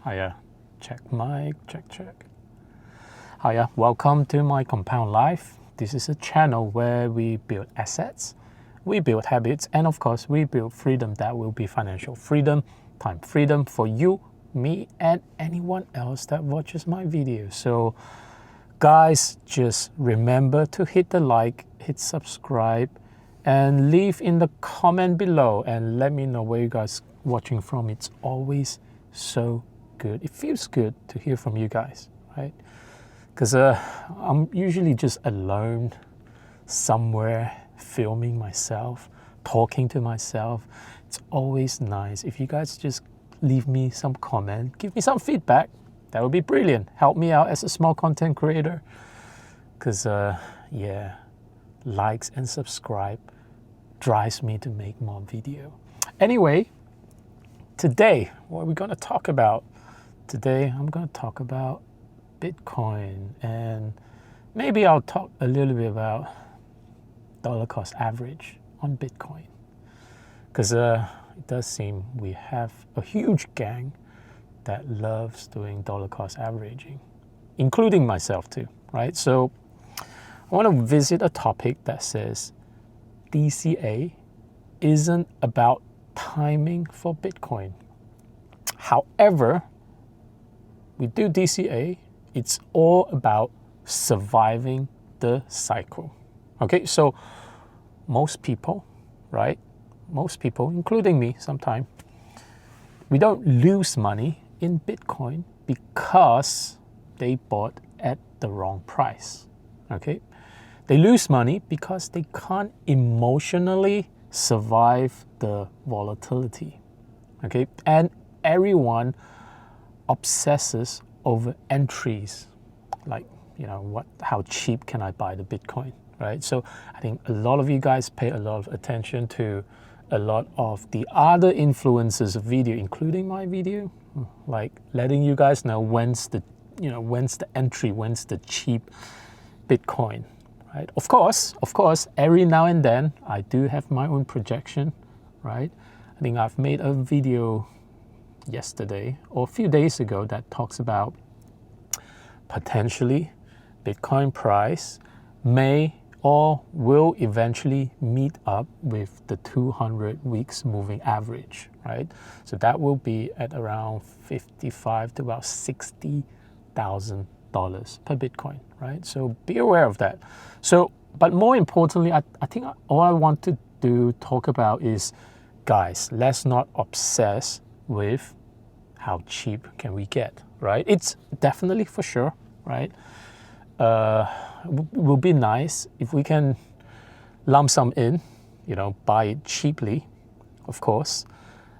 Hiya, check mic, check. Hiya, welcome to my Compound Life. This is a channel where we build assets, we build habits, and of course we build freedom that will be financial freedom, time freedom for you, me, and anyone else that watches my videos. So guys, just remember to hit the like, hit subscribe, and leave in the comment below and let me know where you guys watching from. It's always so good. It feels good to hear from you guys, right? Because I'm usually just alone somewhere filming myself, talking to myself. It's always nice if you guys just leave me some comment, give me some feedback. That would be brilliant. Help me out as a small content creator. Because yeah, likes and subscribe drives me to make more video. Anyway, today, what are we going to talk about? Today, I'm going to talk about Bitcoin, and maybe I'll talk a little bit about dollar cost average on Bitcoin. Because it does seem we have a huge gang that loves doing dollar cost averaging, including myself too, right? So I want to visit a topic that says DCA isn't about timing for Bitcoin. However, we do DCA, it's all about surviving the cycle. Okay, so most people, right? Most people, including me sometimes, we don't lose money in Bitcoin because they bought at the wrong price. Okay, they lose money because they can't emotionally survive the volatility. Okay, and everyone obsesses over entries, like, you know, how cheap can I buy the Bitcoin, right? So I think a lot of you guys pay a lot of attention to a lot of the other influencers video, including my video, like letting you guys know when's the entry, when's the cheap Bitcoin, right? Of course, every now and then I do have my own projection, right? I think I've made a video yesterday or a few days ago that talks about potentially Bitcoin price may or will eventually meet up with the 200 weeks moving average, right? So that will be at around $55,000 to about $60,000 per Bitcoin, right? So be aware of that. So, but more importantly, I think all I want to talk about is, guys, let's not obsess with how cheap can we get, right? It's definitely for sure, right? It will be nice if we can lump sum in, buy it cheaply, of course.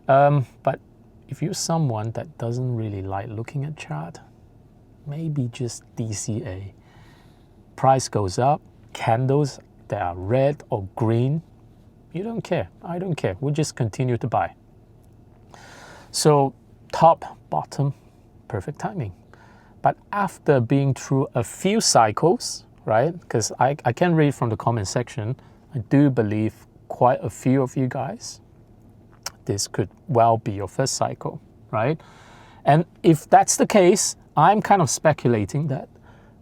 But if you're someone that doesn't really like looking at chart, maybe just DCA. Price goes up, candles that are red or green, you don't care. I don't care. We'll just continue to buy. So top, bottom, perfect timing. But after being through a few cycles, right? Because I can read from the comment section, I do believe quite a few of you guys, this could well be your first cycle, right? And if that's the case, I'm kind of speculating that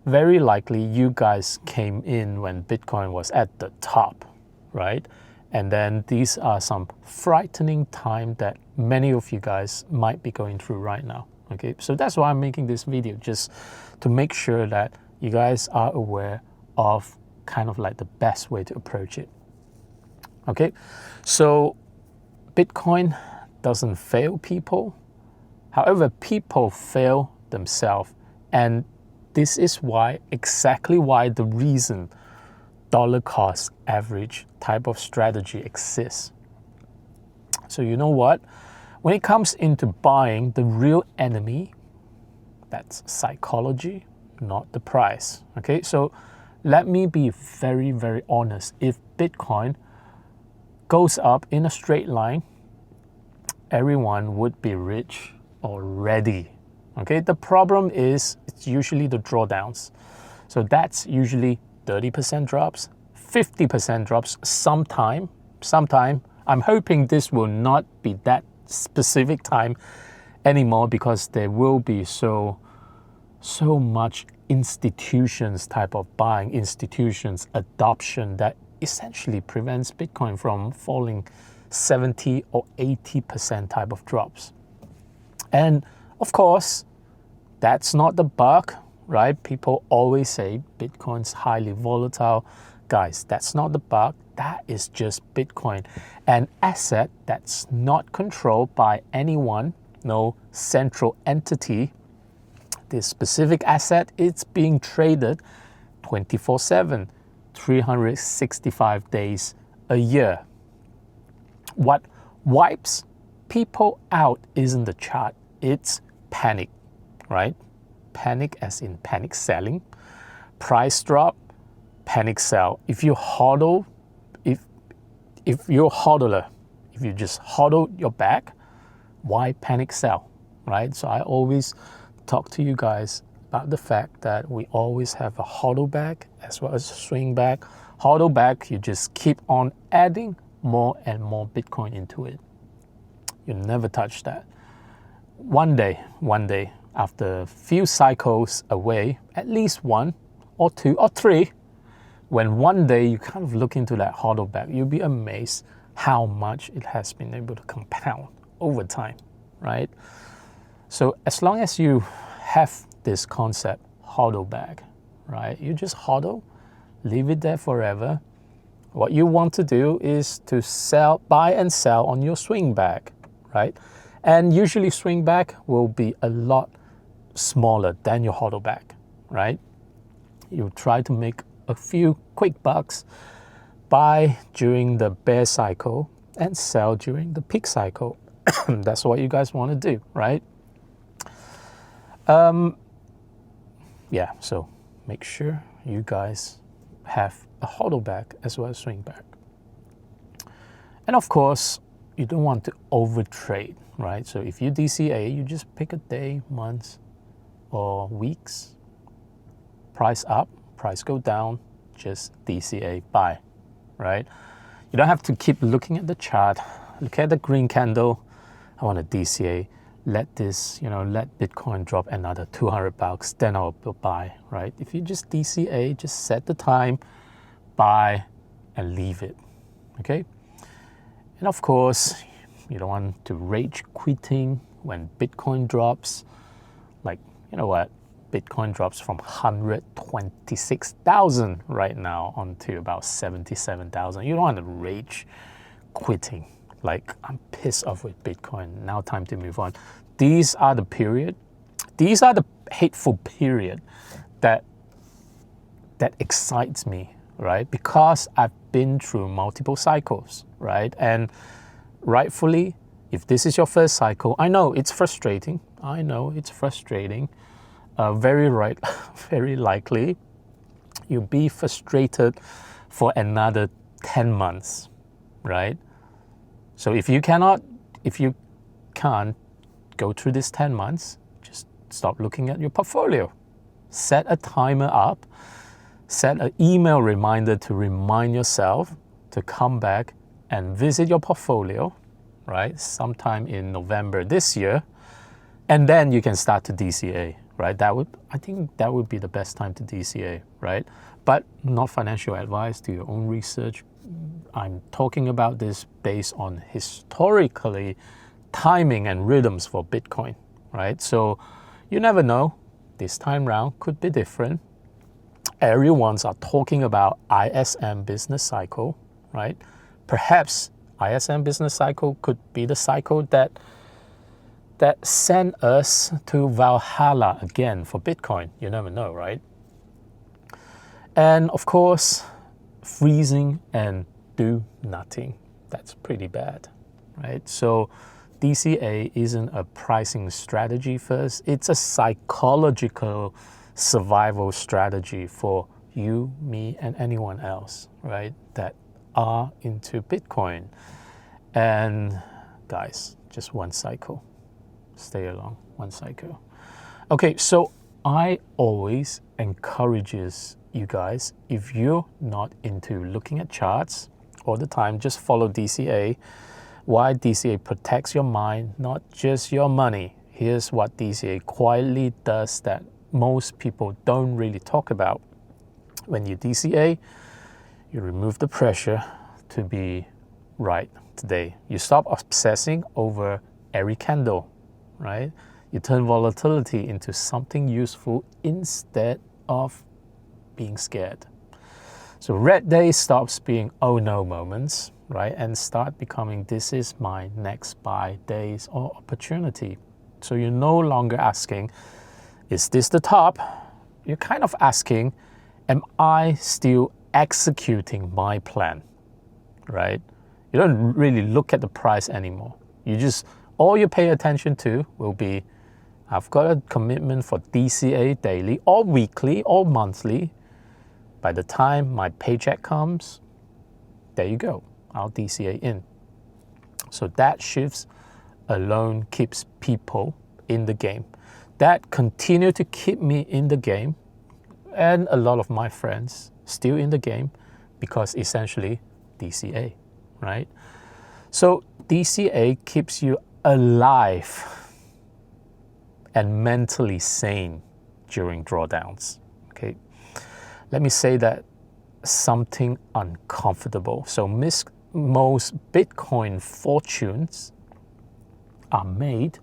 very likely you guys came in when Bitcoin was at the top, right? And then these are some frightening time that many of you guys might be going through right now. Okay, so that's why I'm making this video, just to make sure that you guys are aware of kind of like the best way to approach it. Okay, so Bitcoin doesn't fail people. However, people fail themselves. And this is exactly why the reason dollar cost average type of strategy exists. So you know what? When it comes into buying, the real enemy, that's psychology, not the price. Okay, so let me be very, very honest. If Bitcoin goes up in a straight line, everyone would be rich already. Okay, the problem is it's usually the drawdowns. So that's usually 30% drops, 50% drops sometime. I'm hoping this will not be that specific time anymore because there will be so much institutions type of buying, institutions adoption that essentially prevents Bitcoin from falling 70 or 80% type of drops. And of course, that's not the bug, right? People always say Bitcoin's highly volatile. Guys, that's not the bug. That is just Bitcoin, an asset that's not controlled by anyone, no central entity. This specific asset is being traded 24/7, 365 days a year. What wipes people out isn't the chart, it's panic, right? Panic as in panic selling, price drop, panic sell. If you hodl, if you're a hodler, if you just hodl your bag, why panic sell, right? So I always talk to you guys about the fact that we always have a hodl bag as well as a swing bag. Hodl bag, you just keep on adding more and more Bitcoin into it. You never touch that. One day, after a few cycles away, at least one or two or three, when one day you kind of look into that hodl bag, you'll be amazed how much it has been able to compound over time, right? So as long as you have this concept, hodl bag, right? You just hodl, leave it there forever. What you want to do is to sell, buy and sell on your swing bag, right? And usually swing bag will be a lot smaller than your hodl bag, right? You try to make a few quick bucks, buy during the bear cycle and sell during the peak cycle. That's what you guys want to do, right? Yeah, so make sure you guys have a hodl bag as well as swing bag. And of course, you don't want to overtrade, right? So if you DCA, you just pick a day, months, or weeks. Price up, price go down, just DCA, buy, right? You don't have to keep looking at the chart. Look at the green candle. I want to DCA. Let this, let Bitcoin drop another $200, then I'll buy, right? If you just DCA, just set the time, buy, and leave it, okay? And of course, you don't want to rage quitting when Bitcoin drops. Like, you know what? Bitcoin drops from 126,000 right now onto about 77,000. You don't want to rage quitting. Like, I'm pissed off with Bitcoin. Now time to move on. These are the hateful period that excites me, right? Because I've been through multiple cycles, right? And rightfully, if this is your first cycle, I know it's frustrating. Very likely, you'll be frustrated for another 10 months, right? So if you can't go through this 10 months, just stop looking at your portfolio. Set a timer up, set an email reminder to remind yourself to come back and visit your portfolio, right? Sometime in November this year, and then you can start to DCA, right? I think that would be the best time to DCA, right? But not financial advice, do your own research. I'm talking about this based on historically timing and rhythms for Bitcoin, right? So you never know. This time round could be different. Everyone's are talking about ISM business cycle, right? Perhaps ISM business cycle could be the cycle that sent us to Valhalla again for Bitcoin. You never know, right? And of course, freezing and do nothing. That's pretty bad, right? So DCA isn't a pricing strategy first. It's a psychological survival strategy for you, me, and anyone else, right, that are into Bitcoin. And guys, just one cycle. Stay along, one cycle. Okay, so I always encourages you guys, if you're not into looking at charts all the time, just follow DCA. Why DCA protects your mind, not just your money. here's what DCA quietly does that most people don't really talk about. When you DCA, you remove the pressure to be right today. You stop obsessing over every candle, right? You turn volatility into something useful instead of being scared. So red days stops being oh no moments, right? And start becoming this is my next buy days or opportunity. So you're no longer asking, is this the top? You're kind of asking, am I still executing my plan, right? You don't really look at the price anymore. All you pay attention to will be, I've got a commitment for DCA daily or weekly or monthly. By the time my paycheck comes, there you go, I'll DCA in. So that shifts alone keeps people in the game. That continue to keep me in the game, and a lot of my friends still in the game, because essentially DCA, right? So DCA keeps you alive and mentally sane during drawdowns, okay? Let me say that something uncomfortable. So most Bitcoin fortunes are made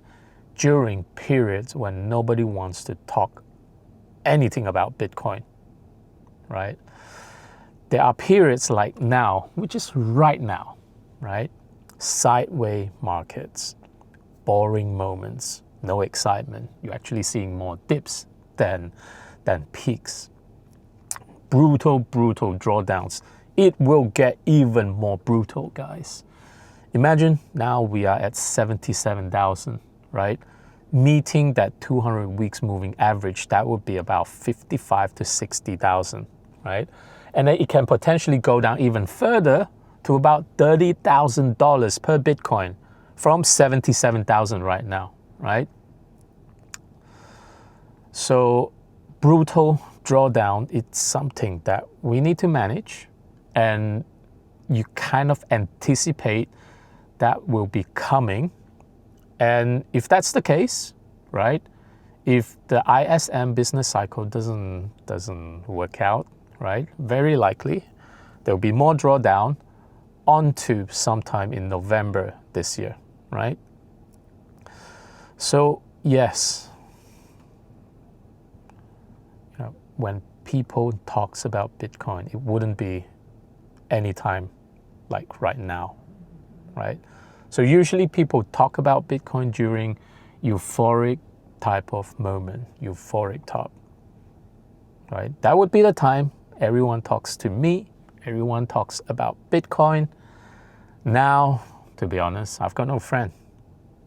during periods when nobody wants to talk anything about Bitcoin, right? There are periods like now, which is right now, right? Sideways markets, boring moments, no excitement. You're actually seeing more dips than peaks. Brutal drawdowns. It will get even more brutal, guys. Imagine now we are at 77,000, right? Meeting that 200 weeks moving average, that would be about 55 to 60,000, right? And then it can potentially go down even further to about $30,000 per Bitcoin from 77,000 right now, right? So brutal drawdown, it's something that we need to manage, and you kind of anticipate that will be coming. And if that's the case, right, if the ISM business cycle doesn't work out, right, very likely there'll be more drawdown onto sometime in November this year, right? So yes, when people talks about Bitcoin, it wouldn't be any time like right now, right? So usually people talk about Bitcoin during euphoric type of moment, euphoric top, right? That would be the time everyone talks to me, everyone talks about Bitcoin. Now, to be honest, I've got no friend.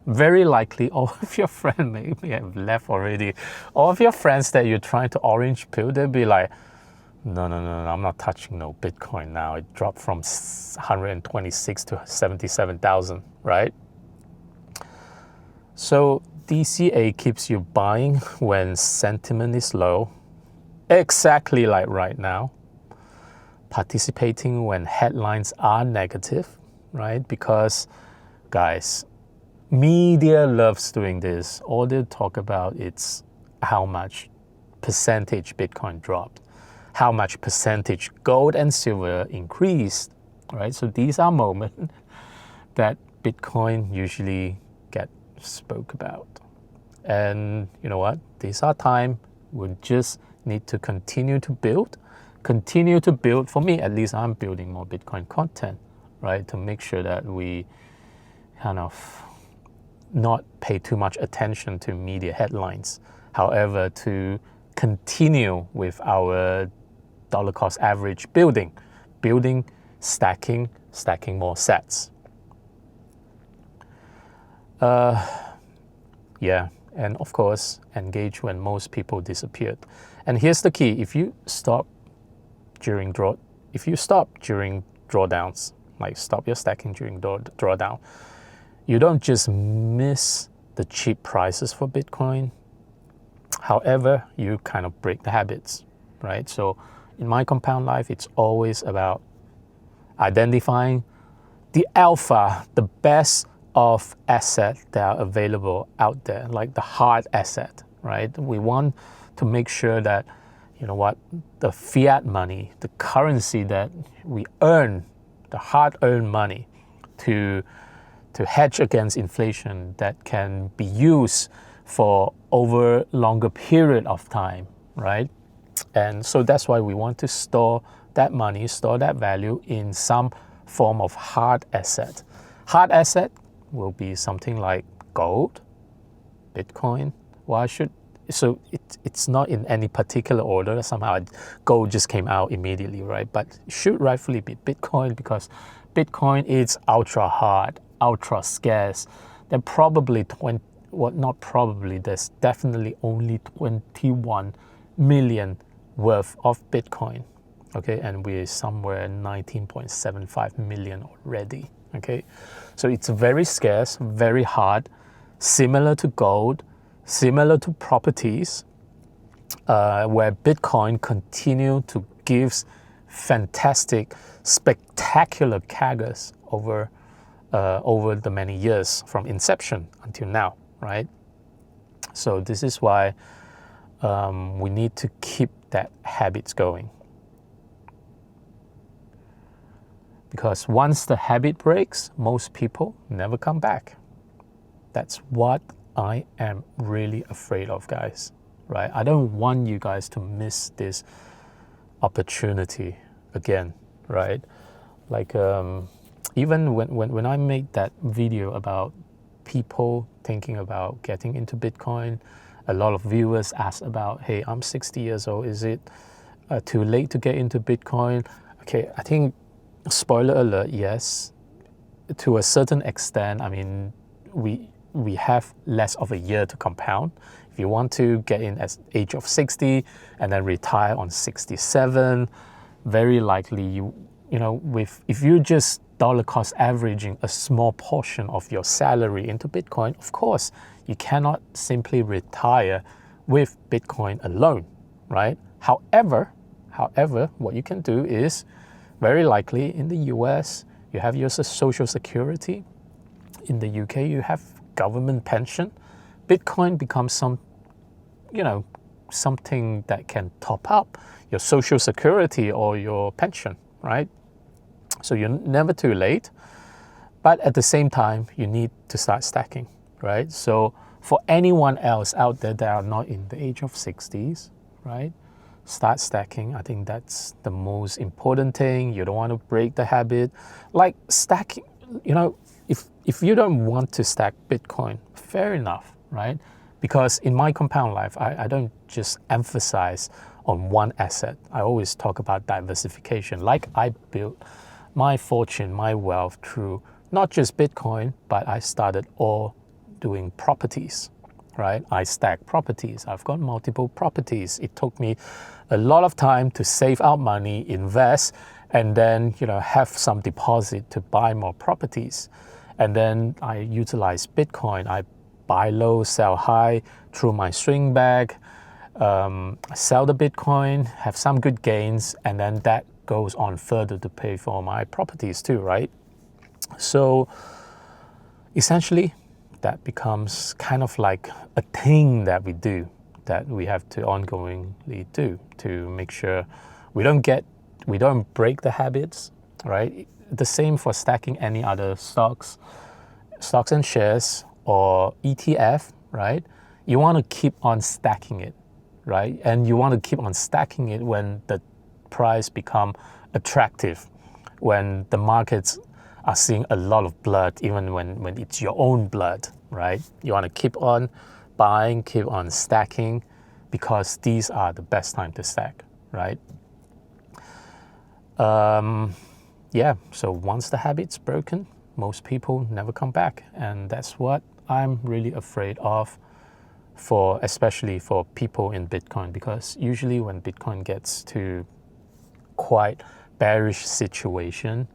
Very likely all of your friends may have left already. All of your friends that you're trying to orange pill, they'll be like, no, I'm not touching no Bitcoin now. It dropped from 126 to 77,000, right? So DCA keeps you buying when sentiment is low, exactly like right now. Participating when headlines are negative, right? Because, guys, media loves doing this. All they talk about is how much percentage Bitcoin dropped, how much percentage gold and silver increased, right? So these are moments that Bitcoin usually get spoke about. And you know what? These are time we just need to continue to build. For me, at least, I'm building more Bitcoin content, right? To make sure that we kind of not pay too much attention to media headlines. However, to continue with our dollar cost average building, stacking more sets. And of course, engage when most people disappeared. And here's the key: if you stop during drawdowns, like stop your stacking during drawdown, you don't just miss the cheap prices for Bitcoin. However, you kind of break the habits, right? So in my compound life, it's always about identifying the alpha, the best of assets that are available out there, like the hard asset, right? We want to make sure that, you know what, the fiat money, the currency that we earn, the hard-earned money to hedge against inflation, that can be used for over longer period of time, right? And so that's why we want to store that money, store that value in some form of hard asset. Hard asset will be something like gold, Bitcoin. So it's not in any particular order. Somehow gold just came out immediately, right? But it should rightfully be Bitcoin, because Bitcoin is ultra hard, ultra scarce. There's definitely only 21 million worth of Bitcoin, okay? And we're somewhere 19.75 million already, okay? So it's very scarce, very hard, similar to gold, similar to properties, where Bitcoin continue to give fantastic, spectacular CAGRs over the many years from inception until now, right? So this is why we need to keep that habits going. Because once the habit breaks, most people never come back. That's what I am really afraid of, guys, right? I don't want you guys to miss this opportunity again, right? Like even when I made that video about people thinking about getting into Bitcoin, a lot of viewers asked about, hey, I'm 60 years old, is it too late to get into Bitcoin? Okay, I think, spoiler alert, yes, to a certain extent. I mean, we have less of a year to compound. If you want to get in at age of 60 and then retire on 67, very likely if you just dollar cost averaging a small portion of your salary into Bitcoin, of course, you cannot simply retire with Bitcoin alone, right? However, what you can do is, very likely in the US, you have your social security. In the UK, you have government pension. Bitcoin becomes something that can top up your social security or your pension, right? So you're never too late, but at the same time, you need to start stacking, right? So for anyone else out there that are not in the age of 60s, right? Start stacking. I think that's the most important thing. You don't want to break the habit. Like stacking, if you don't want to stack Bitcoin, fair enough, right? Because in my compound life, I don't just emphasize on one asset. I always talk about diversification. Like I built my fortune, my wealth through not just Bitcoin, but I started all doing properties, right? I stack properties. I've got multiple properties. It took me a lot of time to save out money, invest, and then have some deposit to buy more properties. And then I utilize Bitcoin. I buy low, sell high through my string bag, sell the Bitcoin, have some good gains, and then that goes on further to pay for my properties too, right? So essentially, that becomes kind of like a thing that we do, that we have to ongoingly do to make sure we don't break the habits, right? The same for stacking any other stocks and shares or ETF, right? You want to keep on stacking it, right? And you want to keep on stacking it when the price become attractive, when the markets are seeing a lot of blood, even when it's your own blood, right? You want to keep on buying, keep on stacking, because these are the best time to stack, right? So once the habit's broken, most people never come back. And that's what I'm really afraid of, especially for people in Bitcoin, because usually when Bitcoin gets to quite bearish situation,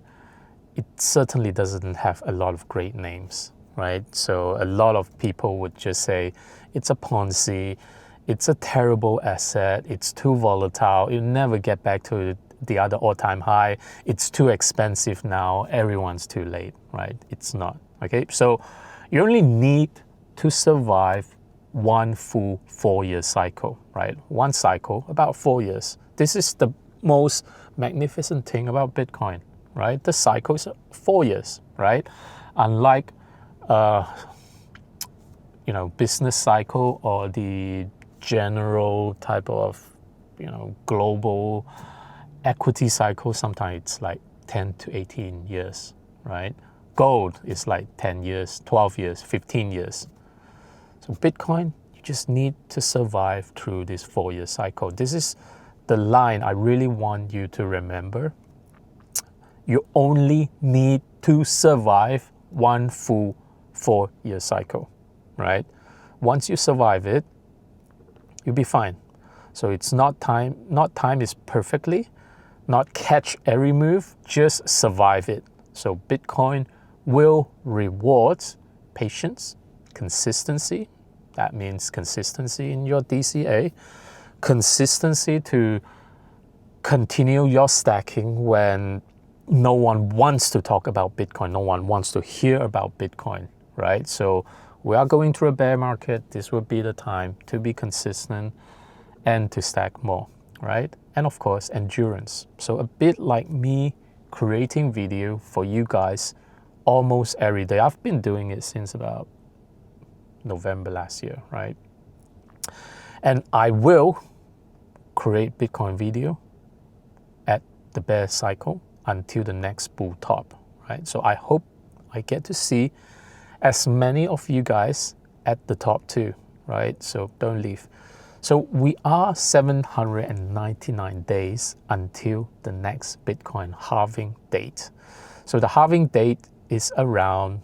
it certainly doesn't have a lot of great names, right? So a lot of people would just say it's a Ponzi, it's a terrible asset, it's too volatile, you'll never get back to the other all-time high, it's too expensive now, everyone's too late, right? It's not, Okay, so you only need to survive one full 4-year cycle, right? One cycle, about 4 years. This is the most magnificent thing about Bitcoin, right? The cycle is 4 years, right? Unlike, business cycle or the general type of, global equity cycle, sometimes it's like 10 to 18 years, right? Gold is like 10 years, 12 years, 15 years. So Bitcoin, you just need to survive through this 4-year cycle. This is the line I really want you to remember. You only need to survive one full 4-year cycle, right? Once you survive it, you'll be fine. So it's not time is perfectly, not catch every move, just survive it. So Bitcoin will reward patience, consistency. That means consistency in your DCA, consistency to continue your stacking when no one wants to talk about Bitcoin, no one wants to hear about Bitcoin, right? So we are going through a bear market. This will be the time to be consistent and to stack more, right? And of course, endurance. So a bit like me creating video for you guys almost every day. I've been doing it since about November last year, right? And I will create Bitcoin video at the bear cycle until the next bull top, right? So I hope I get to see as many of you guys at the top too, right? So don't leave. So we are 799 days until the next Bitcoin halving date. So the halving date is around,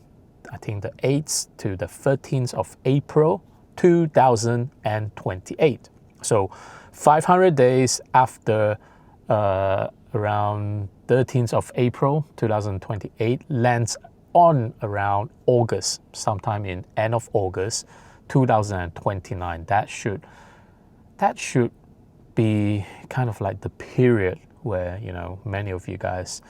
I think, the 8th to the 13th of April 2028. So 500 days after around 13th of April 2028 lands on around August, sometime in end of August 2029. That should be kind of like the period where, many of you guys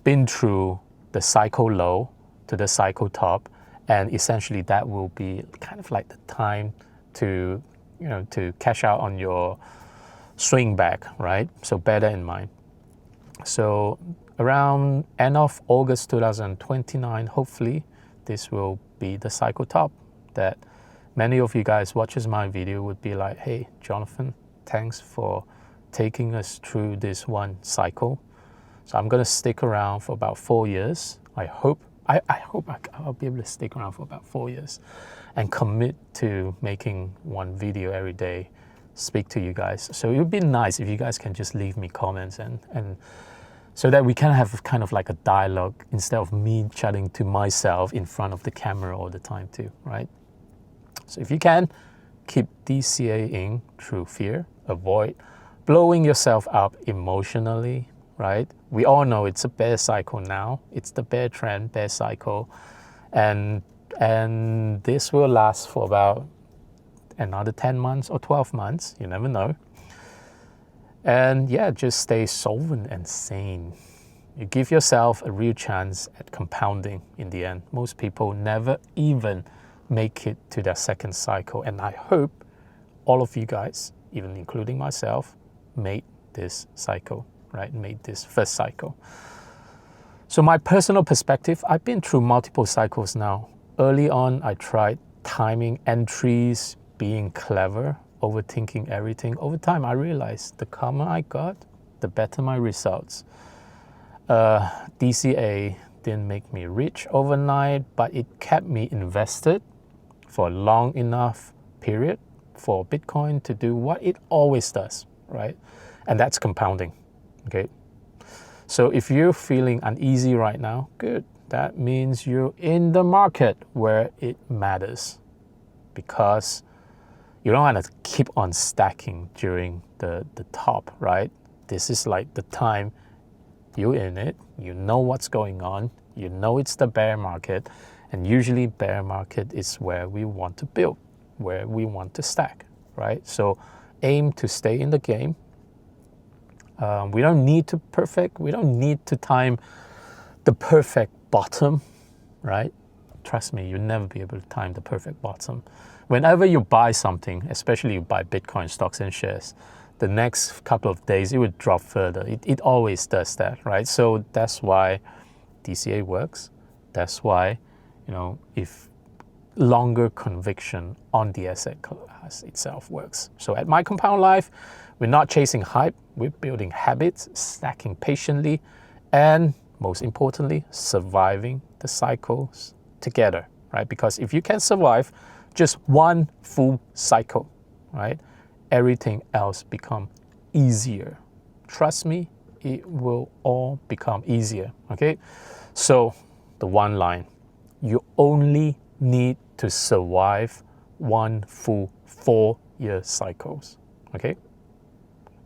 been through the cycle low to the cycle top, and essentially that will be kind of like the time to, to cash out on your swing back, right? So bear that in mind. So around end of August 2029, hopefully this will be the cycle top that many of you guys watches my video would be like, hey, Jonathan, thanks for taking us through this one cycle. So I'm going to stick around for about 4 years. I hope I'll be able to stick around for about 4 years and commit to making one video every day, speak to you guys. So it would be nice if you guys can just leave me comments and so that we can have kind of like a dialogue instead of me chatting to myself in front of the camera all the time too, right? So if you can, keep DCA-ing through fear, avoid blowing yourself up emotionally, right? We all know it's a bear cycle now. It's the bear trend, bear cycle. And this will last for about another 10 months or 12 months. You never know. And yeah, just stay solvent and sane. You give yourself a real chance at compounding in the end. Most people never even make it to their second cycle. And I hope all of you guys, even including myself, made this cycle, right? Made this first cycle. So my personal perspective, I've been through multiple cycles now. Early on, I tried timing entries, being clever, overthinking everything. Over time, I realized the calmer I got, the better my results. DCA didn't make me rich overnight, but it kept me invested for a long enough period for Bitcoin to do what it always does, right? And that's compounding, okay? So if you're feeling uneasy right now, good. That means you're in the market where it matters, because you don't want to keep on stacking during the top, right? This is like the time you're in it, you know what's going on, you know it's the bear market, and usually bear market is where we want to build, where we want to stack, right? So aim to stay in the game. We don't need to time the perfect bottom, right? trust me, you'll never be able to time the perfect bottom. Whenever you buy something, especially you buy Bitcoin stocks and shares, the next couple of days it would drop further. It always does that, right? So that's why DCA works. That's why, if longer conviction on the asset class itself works. So at My Compound Life, we're not chasing hype, we're building habits, stacking patiently, and most importantly, surviving the cycles together, right? Because if you can survive just one full cycle, right, everything else become easier. Trust me, it will all become easier, okay? So the one line, you only need to survive one full 4-year cycles, okay?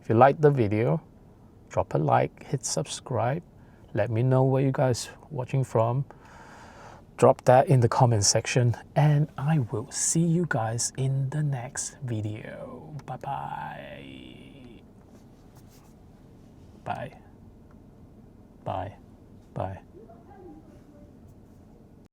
If you like the video, drop a like, hit subscribe. Let me know where you guys watching from. Drop that in the comment section, and I will see you guys in the next video. Bye-bye. Bye. Bye. Bye.